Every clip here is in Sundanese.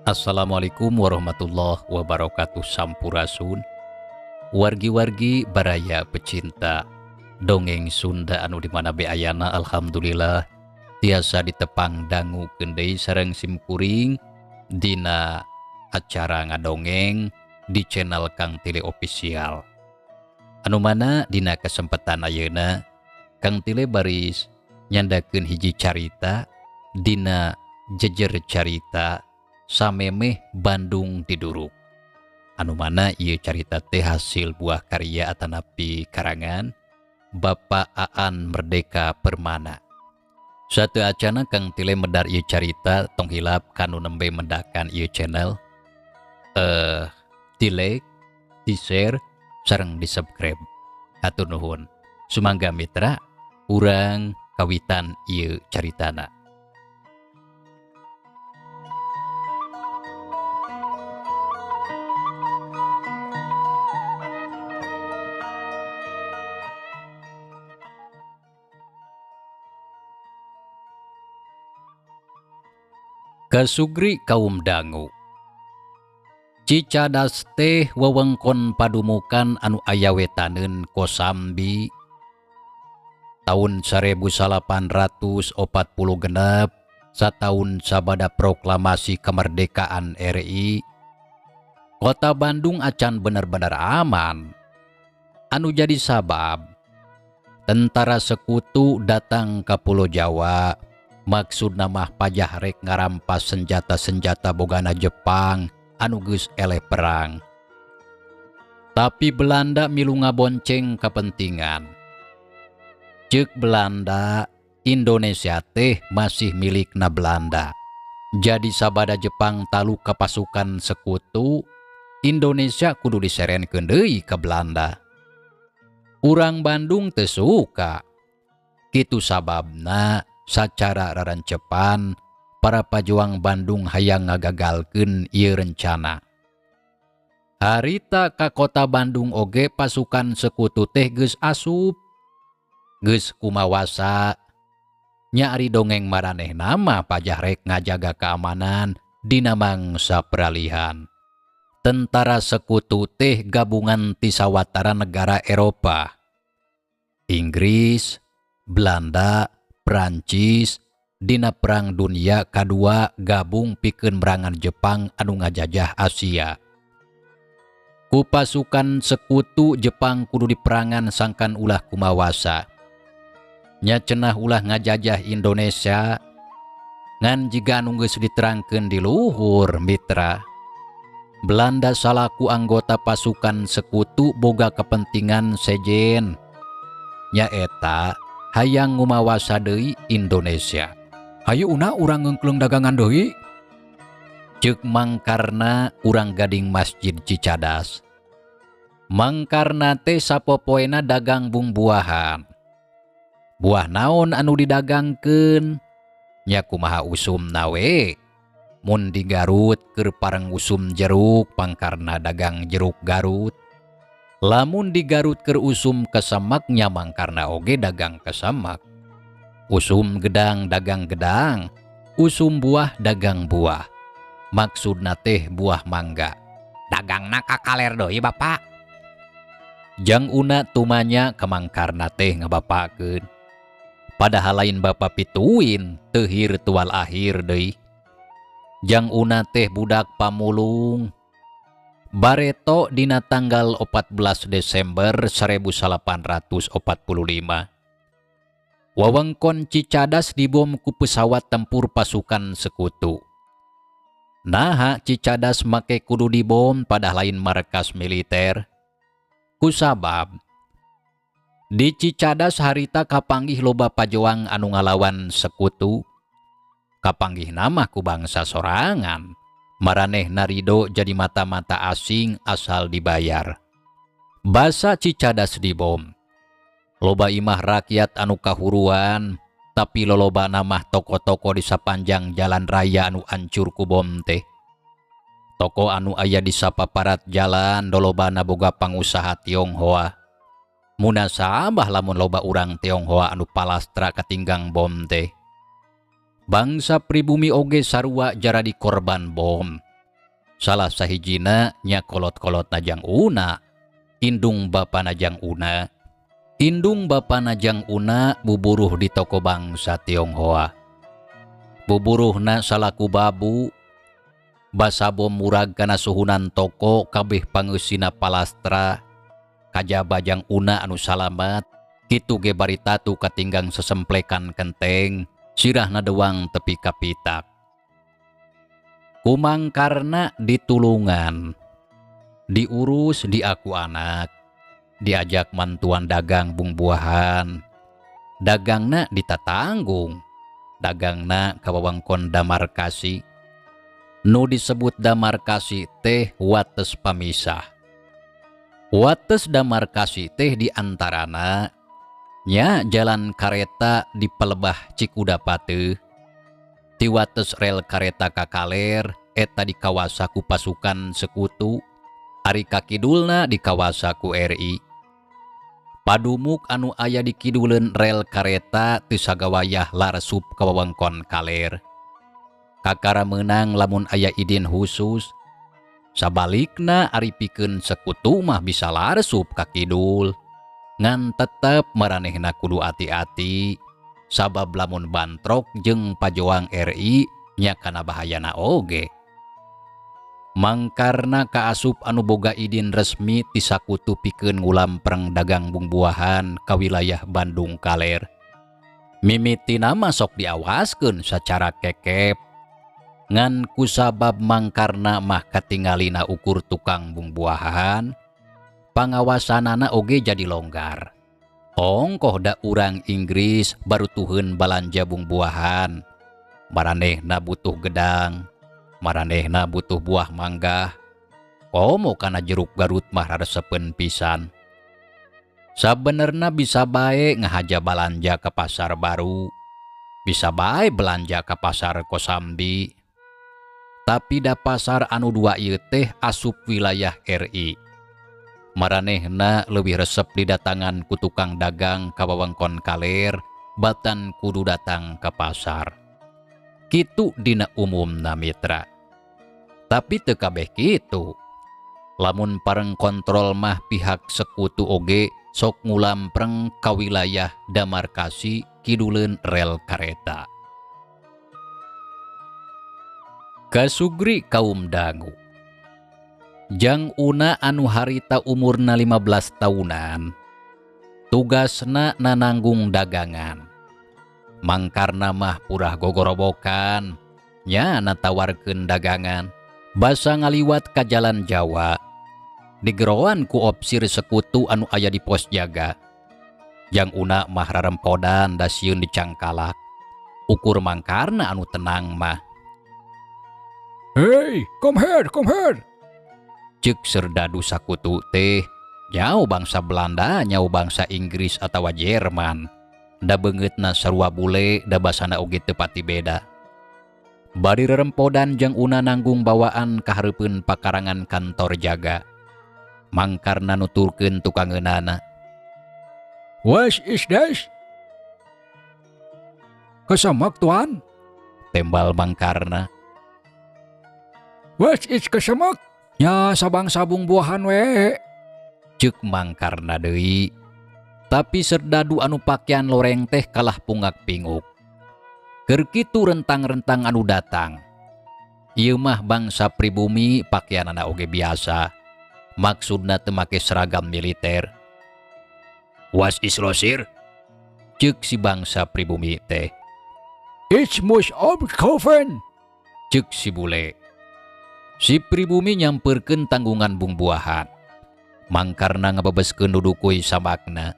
Assalamualaikum warahmatullahi wabarakatuh Sampurasun. Wargi-wargi baraya pecinta dongeng Sunda anu dimana beayana alhamdulillah tiasa ditepang dangu kendai sareng simkuring dina acara ngadongeng di channel Kang Tile Official. Anu mana dina kesempatan ayeuna Kang Tile baris nyandakeun hiji carita dina jejer carita Samemeh Bandung Diduruk. Anu mana ieu carita teh hasil buah karya atanapi karangan Bapak Aan Merdeka Permana. Satu acana Kang Tile medar ieu carita tong hilap kanu nembe mendakan ieu channel di like, di share, sareng di subscribe. Hatur nuhun. Sumangga mitra urang kawitan ieu caritana. Kasugri kaum dangu. Cicadas teh wewengkon padumukan anu aya wetaneun Kosambi tahun 1846 sataun sabada proklamasi kemerdekaan RI. Kota Bandung acan bener-bener aman. Anu jadi sabab tentara sekutu datang ke Pulau Jawa. Maksud namah pajah rek ngarampas senjata-senjata bogana Jepang anu geus eleh perang. Tapi Belanda milu ngabonceng kepentingan. Ceuk Belanda, Indonesia teh masih milikna Belanda. Jadi sabada Jepang talu ke pasukan sekutu, Indonesia kudu diserenkeun deui ke Belanda. Urang Bandung teu suka. Kitu sababna sacara rarancepan para pajuang Bandung hayang ngagagalkeun ieu rencana. Harita ka kota Bandung oge pasukan sekutu teh geus asup. Geus kumawasa nya ari dongeng maranehna mah pajah rek ngajaga keamanan dina mangsa peralihan. Tentara sekutu teh gabungan ti sawatara negara Eropa. Inggris, Belanda, Prancis dina Perang Dunia Kadua gabung pikeun merangan Jepang anu ngajajah Asia. Ku pasukan sekutu Jepang kudu diperangan sangkan ulah kumawasa. Nya cenah ulah ngajajah Indonesia ngan jiga anu geus diterangkeun di luhur mitra. Belanda salaku anggota pasukan sekutu boga kepentingan sejen. Nya eta hayang ngumawasa deui Indonesia. Hayu una urang ngengkleng dagangan deui. Ceuk mangkarna urang gading Masjid Cicadas. Mangkarna teh sapopoena dagang bung-buahan. Buah naon anu didagangkeun? Nya kumaha usumna we? Mun di Garut keur pareng usum jeruk pangkarna dagang jeruk Garut. Lamun di Garut keur usum kesemak nyamang karena oge dagang kesemak. Usum gedang dagang gedang, usum buah dagang buah. Maksudna teh buah mangga. Dagangna kakaler deui Bapak. Jang una tumanya kemangkarna teh ngabapakeun. Padahal lain Bapak pituin teu ritual akhir deui. Jang una teh budak pamulung. Bareto dina tanggal 14 Desember 1845. Wewengkon Cicadas dibom ku pesawat tempur pasukan sekutu. Naha Cicadas make kudu dibom pada lain markas militer. Kusabab di Cicadas harita kapanggih loba pajuang anu ngalawan sekutu. Kapanggih nama ku bangsa sorangan. Maraneh narido jadi mata-mata asing asal dibayar. Basa Cicadas dibom. Loba imah rakyat anu kahuruan, tapi loloba namah toko-toko di sapanjang jalan raya anu ancur ku bom teh. Toko anu aya di sapaparat jalan dolobana boga pangusaha Tionghoa. Munasabah lamun loba urang Tionghoa anu palastra katinggang bom teh. Bangsa pribumi oge sarua jaradi korban bom. Salah sahijina nya kolot-kolot najang una, indung bapa najang una. Indung bapa najang una buburuh di toko bangsa Tionghoa. Buburuhna salaku babu, basabo murag kana suhunan toko kabeh pangeusina palastra, kajaba jang una anu salamat, kitu ge baritatu katinggang sesemplekan kenteng, sirahna doang tepi kapitak. Kumangkarna ditulungan, diurus di aku anak, diajak mantuan dagang bungbuahan, dagangna ditatanggung, dagangna kawawangkon Damarkasi, nu disebut Damarkasi teh wates pamisah. Wates Damarkasi teh diantarana nya jalan kareta di Pelebah Cikudapate, ti wates rel kareta Kakaler eta di kawasaku pasukan sekutu, ari kakidulna di kawasaku RI. Padumuk anu aya di kiduleun rel kareta teu sagawayah laresup ka wewengkon Kaler. Kakara meunang lamun aya idin khusus, sabalikna ari pikeun sekutu mah bisa laresup ka kidul. Ngan tetep maranehna kudu ati-ati, sabab lamun bantrok jeung pajoang RI nya kana bahayana oge. Mangkarna kaasup anu boga idin resmi ti sakutu pikeun ngulampreng dagang bungbuahan ka wilayah Bandung Kaler. Mimitina mah sok diawaskeun sacara kekep, ngan kusabab mangkarna mah katingalina ukur tukang bungbuahan, pangawasanana oge jadi longgar. Ongkoh da urang Inggris baru tuheun balanja bungbuahan, maranehna butuh gedang, maranehna butuh buah mangga, komo kana jeruk Garut mah raresepeun pisan. Sabenerna bisa bae ngahaja balanja ke pasar baru, bisa bae belanja ke pasar Kosambi, tapi da pasar anu dua ieu teh asup wilayah RI. Maranehna leuwih resep didatangan ku tukang dagang ka wewengkon Kaler, batan kudu datang ke pasar. Kitu dina umumna mitra. Tapi teu kabeh kitu. Lamun pareng kontrol mah pihak sekutu oge sok ngulampreng ka wilayah Damarkasi kiduleun rel kareta. Kasugri kaum dangu. Jang una anu harita umurna 15 tahunan, tugasna nananggung dagangan. Mangkarna mah purah gogorobokan, nya natawarkeun dagangan. Basa ngaliwat ka jalan Jawa, digeroan ku opsir sekutu anu aya di pos jaga. Jang una mah rarempodan da sieun dicangkalak, ukur mangkarna anu tenang mah. Hey, come here. Cek serdadu sakutu teh, nyau bangsa Belanda, nyau bangsa Inggris atawa Jerman. Da beungeutna sarua bule, da basana oge teu pati beda. Bari rerempodan jang una nanggung bawaan kahareupeun pakarangan kantor jaga. Mangkarna nuturkeun tukangeunana. What is this? Kesemek, Tuan. Tembal mangkarna. What is kesemek? Ya sabangsa bungbuahan we. Ceuk mangkarna deui. Tapi serdadu anu pakean loreng teh kalah pungak pinguk. Keur kitu rentang-rentang anu datang. Ieu mah bangsa pribumi pakeanana oge biasa. Maksudna teu make seragam militer. Was is losir? Ceuk si bangsa pribumi teh. It's most of coven. Ceuk si bule. Si pribumi nyamperkeun tanggungan bungbuahan. Mangkarna ngabebeskeun dudukuy samakna.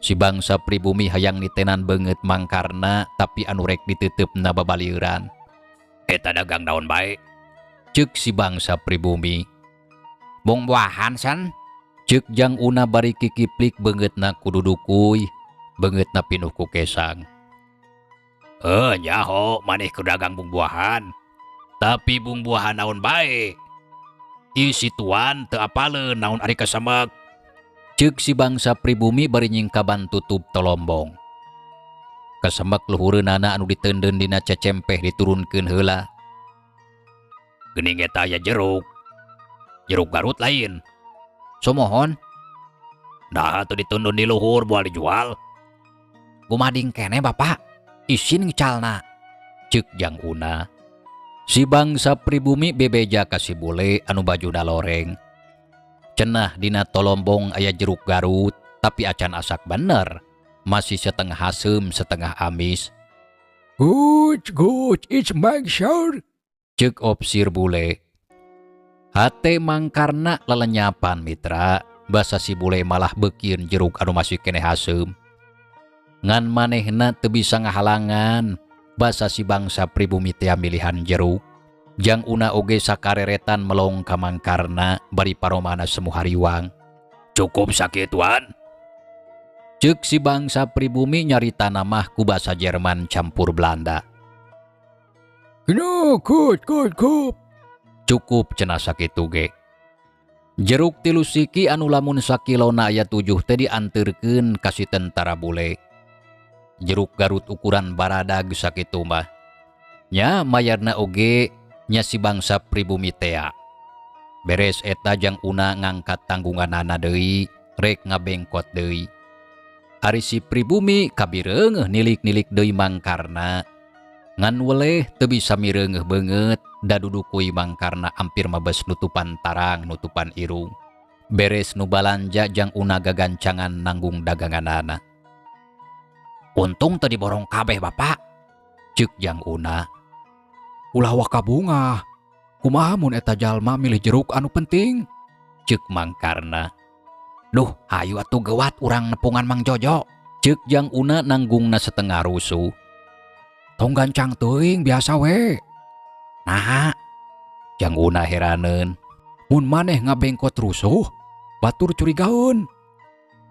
Si bangsa pribumi hayang nitenan beungeut mangkarna, tapi anu rek diteutepna babalieuran. Eta dagang naon bae? Ceuk si bangsa pribumi. Bungbuahan san? Ceuk jang una bari kikiplik beungeutna ku dudukuy, beungeutna pinuh ku kesang. Nyaho maneh ku dagang bungbuahan. Tapi bungbuahan naon bae? Ieu si Tuan teu apaleun naon ari kesemek. Ceuk si bangsa pribumi bari nyingkaban tutup tolombong. Kesemek luhureunana anu diteundeun dina cecempeh diturunkeun heula. Gening eta aya jeruk. Jeruk Garut lain. Sumohon. Nah, atuh ditundun di luhur moal dijual. Gumading kene bapak. Isin ngecalna. Ceuk Jang Una. Si bangsa pribumi bebeja ka si bule anu bajuna loreng. Cenah dina tolombong aya jeruk Garut, tapi acan asak bener. Masih setengah asem, setengah amis. Good, it's Mang Sure. Ceuk opsir bule. Hate mangkarna lelenyapan mitra, basa si bule malah beukeun jeruk anu masih keneh asem. Ngan manehna teu bisa ngahalangan, basa si bangsa pribumi teh milihan jeruk. Jang Una oge sakareretan melong ka mangkarna bari paromana semu hariwang. Cukup sakituan. Ceuk si bangsa pribumi nyarita namah ku basa Jerman campur Belanda. No, good. Cukup cenah sakitu ge. Jeruk 3 siki anu lamun sakilona aya 7 teh dianterkeun ka si tentara bule. Jeruk Garut ukuran baradag sakitu mah. Nya mayarna oge nya si bangsa pribumi tea. Beres eta Jang Una ngangkat tanggunganana deui, rek ngabengkot deui. Ari si pribumi kabireungeuh nilik-nilik deui mangkarna. Ngan weleh teu bisa mireungeuh beungeut da dudu kuy mangkarna ampir mabes nutupan tarang, nutupan irung. Beres nu balanja Jang Una gagancangan nanggung daganganana. Untung teu diborong kabeh bapak. Ceuk Jang Una. Ulah waka bunga. Kumaha mun eta jalma milih jeruk anu penting? Ceuk mangkarna. Duh, hayu atuh gewat urang nepungan Mang Jojo. Ceuk Jang Una nanggungna setengah rusuh. Tong gancang teuing biasa we. Nah, Jang Una heraneun. Mun maneh ngabengkot rusuh, batur curigaun.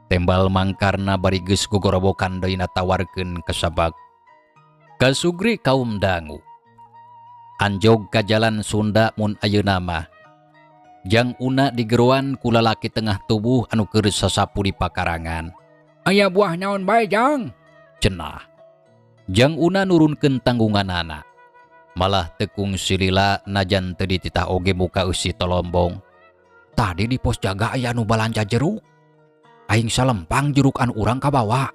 Tembal mangkarna bari geus gogorobokan deui natawarkeun ka sabab. Kasugri kaum dangu. Anjog ka jalan Sunda mun ayeuna mah. Jang Una digeruan ku lalaki tengah tubuh anu keur sasapu di pakarangan. Aya buah naon bae Jang? Cenah. Jang Una nurunkeun tanggunganana. Malah tekung silila najan teu dititah oge muka eusi tolombong. Tadi di pos jaga aya anu balanja jeruk. Aing salempang jeruk anu urang kabawa.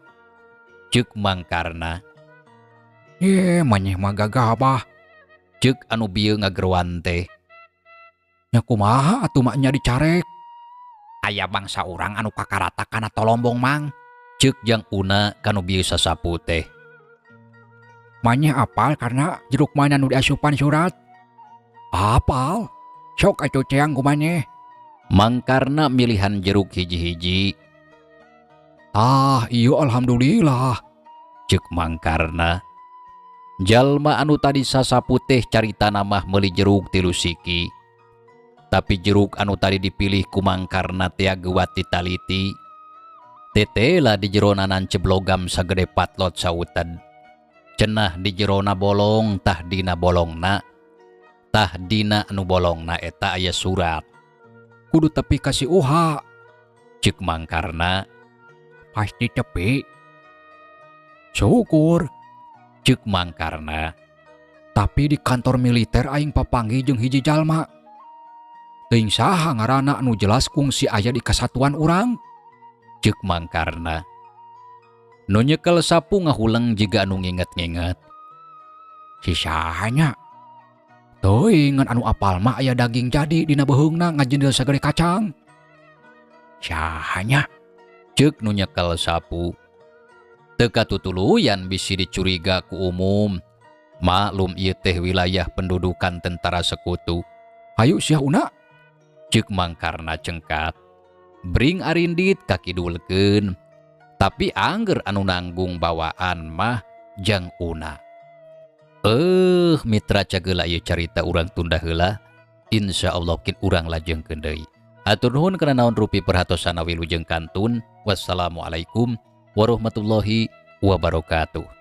Ceuk mangkarna. Ye, maneh mah gagabah. Ceuk anu bieu ngageruan teh. Nya kumaha atuh maknya dicarek? Aya bangsa urang anu kakarata kana tolombong mang. Ceuk Jang Una kanu bieu sasapu teh. Maneh apal karena jeruk mana nu diasupan surat? Apal. Sok atuh ceang ku maneh. Mangkarna milihan jeruk hiji-hiji. Iya alhamdulillah. Ceuk mangkarna. Jalma anu tadi sasapu teh carita namah meuli jeruk 3 siki. Tapi jeruk anu tadi dipilih ku mangkarna teh geuwat ditaliti. Tetela di jerona nanceblogam sagede patlot sauted. Cenah di jerona bolong tah dina bolongna. Tah dina anu bolongna eta aya surat. Kudu tepi kasih uha. Ceuk mangkarna. Pasti tepi. Syukur. Ceuk mangkarna. Tapi di kantor militer aing papanggih jeung hiji jalma. Teuing saha ngaranna anu jelas kungsi aya di kesatuan urang. Ceuk mangkarna. Nu nyekel sapu ngahuleng jiga anu nginget-nginget. Si sahanya. Teuing ngan anu apal mah aya daging jadi dina beheungna ngajendel sagede kacang. Sahanya. Ceuk nu nyekel sapu. Teu katutuluyan bisi dicuriga ku umum. Maklum ieu teh wilayah pendudukan tentara sekutu. Hayu sia Una. Ceuk mangkarna cengkat. Bring arindit kakidulkeun. Tapi angger anu nanggung bawaan mah Jang Una. Mitra cageula ieu carita urang tunda heula. Insyaallah kin urang lajengkeun deui. Hatur nuhun kana naon rupi perhatosan wilujeng kantun. Wassalamualaikum warahmatullahi wabarakatuh.